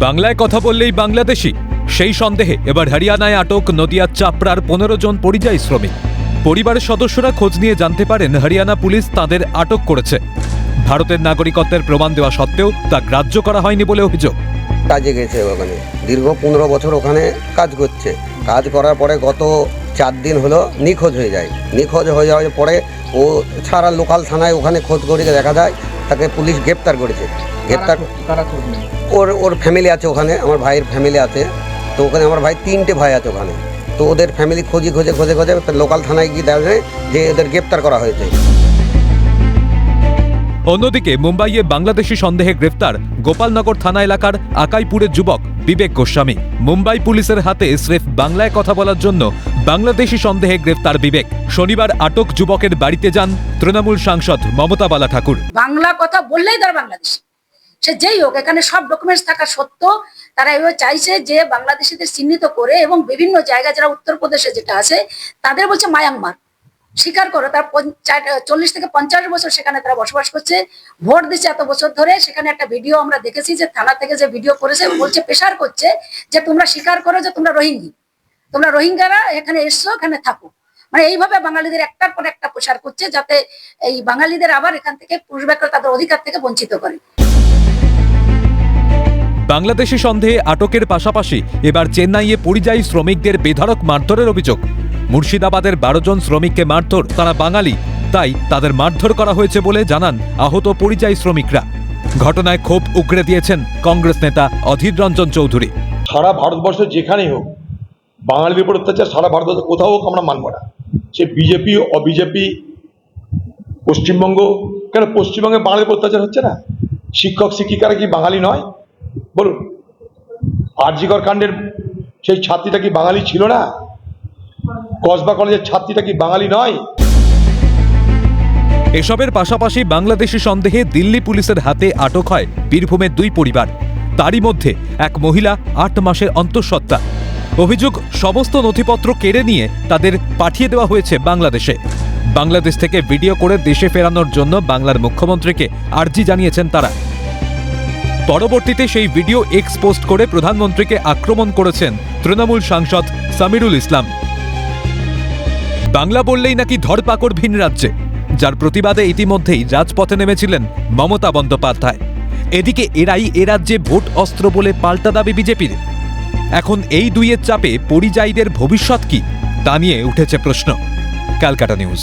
বাংলায় কথা বললেই বাংলাদেশি, সেই সন্দেহে এবার হরিয়ানায় আটক নদিয়ার চাপড়ার 15 জন পরিযায়ী শ্রমিক। পরিবারের সদস্যরা খোঁজ নিয়ে জানতে পারেন হরিয়ানা পুলিশ তাদের আটক করেছে। ভারতের নাগরিকত্বের প্রমাণ দেওয়া সত্ত্বেও তা গ্রাহ্য করা হয়নি বলে অভিযোগ। কাজে গেছে ওখানে, দীর্ঘ 15 বছর ওখানে কাজ করছে। কাজ করার পরে গত 4 দিন হলো নিখোঁজ হয়ে যায়। নিখোঁজ হয়ে যাওয়ার পরে ও ছাড়া লোকাল থানায় ওখানে খোঁজ করে দেখা যায় তাকে পুলিশ গ্রেপ্তার করেছে। গ্রেপ্তার ওর ফ্যামিলি আছে ওখানে, আমার ভাইয়ের ফ্যামিলি আছে। তো ওখানে আমার ভাই 3টে ভাই আছে ওখানে। তো ওদের ফ্যামিলি খোঁজে লোকাল থানায় গিয়ে দেখা যায় যে ওদের গ্রেপ্তার করা হয়েছে। অন্যদিকে মুম্বাইয়ে বাংলাদেশি সন্দেহে গ্রেফতার গোপালনগর থানা এলাকার আকাইপুরের যুবক বিবেক গোস্বামী। মুম্বাই পুলিশের হাতে স্রেফ বাংলায় কথা বলার জন্য বাংলাদেশি সন্দেহে গ্রেফতার বিবেক। শনিবার আটক যুবকের বাড়িতে যান তৃণমূল সাংসদ মমতা বালা ঠাকুর। বাংলা কথা বললেই তার বাংলাদেশি, সে যেই হোক, এখানে সব ডকুমেন্টস থাকা সত্ত্বেও তারা এভাবে চাইছে যে বাংলাদেশিদের চিহ্নিত করে এবং বিভিন্ন জায়গায় যারা উত্তরপ্রদেশে যেটা আছে তাদের বলছে মায়ানমার। স্বীকার করো, তার 40 থেকে 50 বছর সেখানে তারা বসবাস করছে, ভোট দিচ্ছে এত বছর ধরে। সেখানে একটা ভিডিও আমরা দেখেছি যে থানা থেকে যে ভিডিও করেছে, বলছে প্রেশার করছে যে তোমরা স্বীকার করো যে তোমরা রোহিঙ্গারা এখানে এসছো, এখানে থাকো। মানে এইভাবে বাঙালিদের একটার পর একটা প্রসার করছে যাতে এই বাঙালিদের আবার এখান থেকে পুশব্যাক করে তাদের অধিকার থেকে বঞ্চিত করে। বাংলাদেশি সন্দেহে আটকের পাশাপাশি এবার চেন্নাইয়ে পরিযায়ী শ্রমিকদের বেধড়ক মারধরের অভিযোগ। মুর্শিদাবাদের 12 জন শ্রমিককে মারধর, তারা বাঙালি, তাই তাদের মারধর করা হয়েছে বলে জানান আহত পরিযায়ী শ্রমিকরা। ঘটনায় ক্ষোভ উগরে দিয়েছেন কংগ্রেস নেতা অধীর রঞ্জন চৌধুরী। সারা ভারতবর্ষে যেখানেই হোক বাঙালির উপর অত্যাচার সারা ভারতবর্ষে কোথাও হোক আমরা মানব না। সে বিজেপি অবিজেপি, পশ্চিমবঙ্গ, কেন পশ্চিমবঙ্গে বাঙালির উপর অত্যাচার হচ্ছে না? শিক্ষক শিক্ষিকারা কি বাঙালি নয়? বলুন, আরজিকর কাণ্ডের সেই ছাত্রীটা কি বাঙালি ছিল না? কসবা কলেজের ছাত্রীটা কি বাঙালি নয়? এসবের পাশাপাশি বাংলাদেশি সন্দেহে দিল্লি পুলিশের হাতে আটক হয় বীরভূমের 2 পরিবার। তারই মধ্যে এক মহিলা 8 মাসের অন্তঃসত্ত্বা। অভিযোগ, সমস্ত নথিপত্র কেড়ে নিয়ে তাদের পাঠিয়ে দেওয়া হয়েছে বাংলাদেশে। বাংলাদেশ থেকে ভিডিও করে দেশে ফেরানোর জন্য বাংলার মুখ্যমন্ত্রীকে আর্জি জানিয়েছেন তারা। পরবর্তীতে সেই ভিডিও এক্স পোস্ট করে প্রধানমন্ত্রীকে আক্রমণ করেছেন তৃণমূল সাংসদ সামিরুল ইসলাম। বাংলা বললেই নাকি ধরপাকড় ভিন রাজ্যে, যার প্রতিবাদে ইতিমধ্যেই রাজপথে নেমেছিলেন মমতা বন্দ্যোপাধ্যায়। এদিকে এরাই এ রাজ্যে ভোট অস্ত্র বলে পাল্টা দাবি বিজেপির। এখন এই দুইয়ের চাপে পরিযায়ীদের ভবিষ্যৎ কি, তা নিয়ে উঠেছে প্রশ্ন। ক্যালকাটা নিউজ।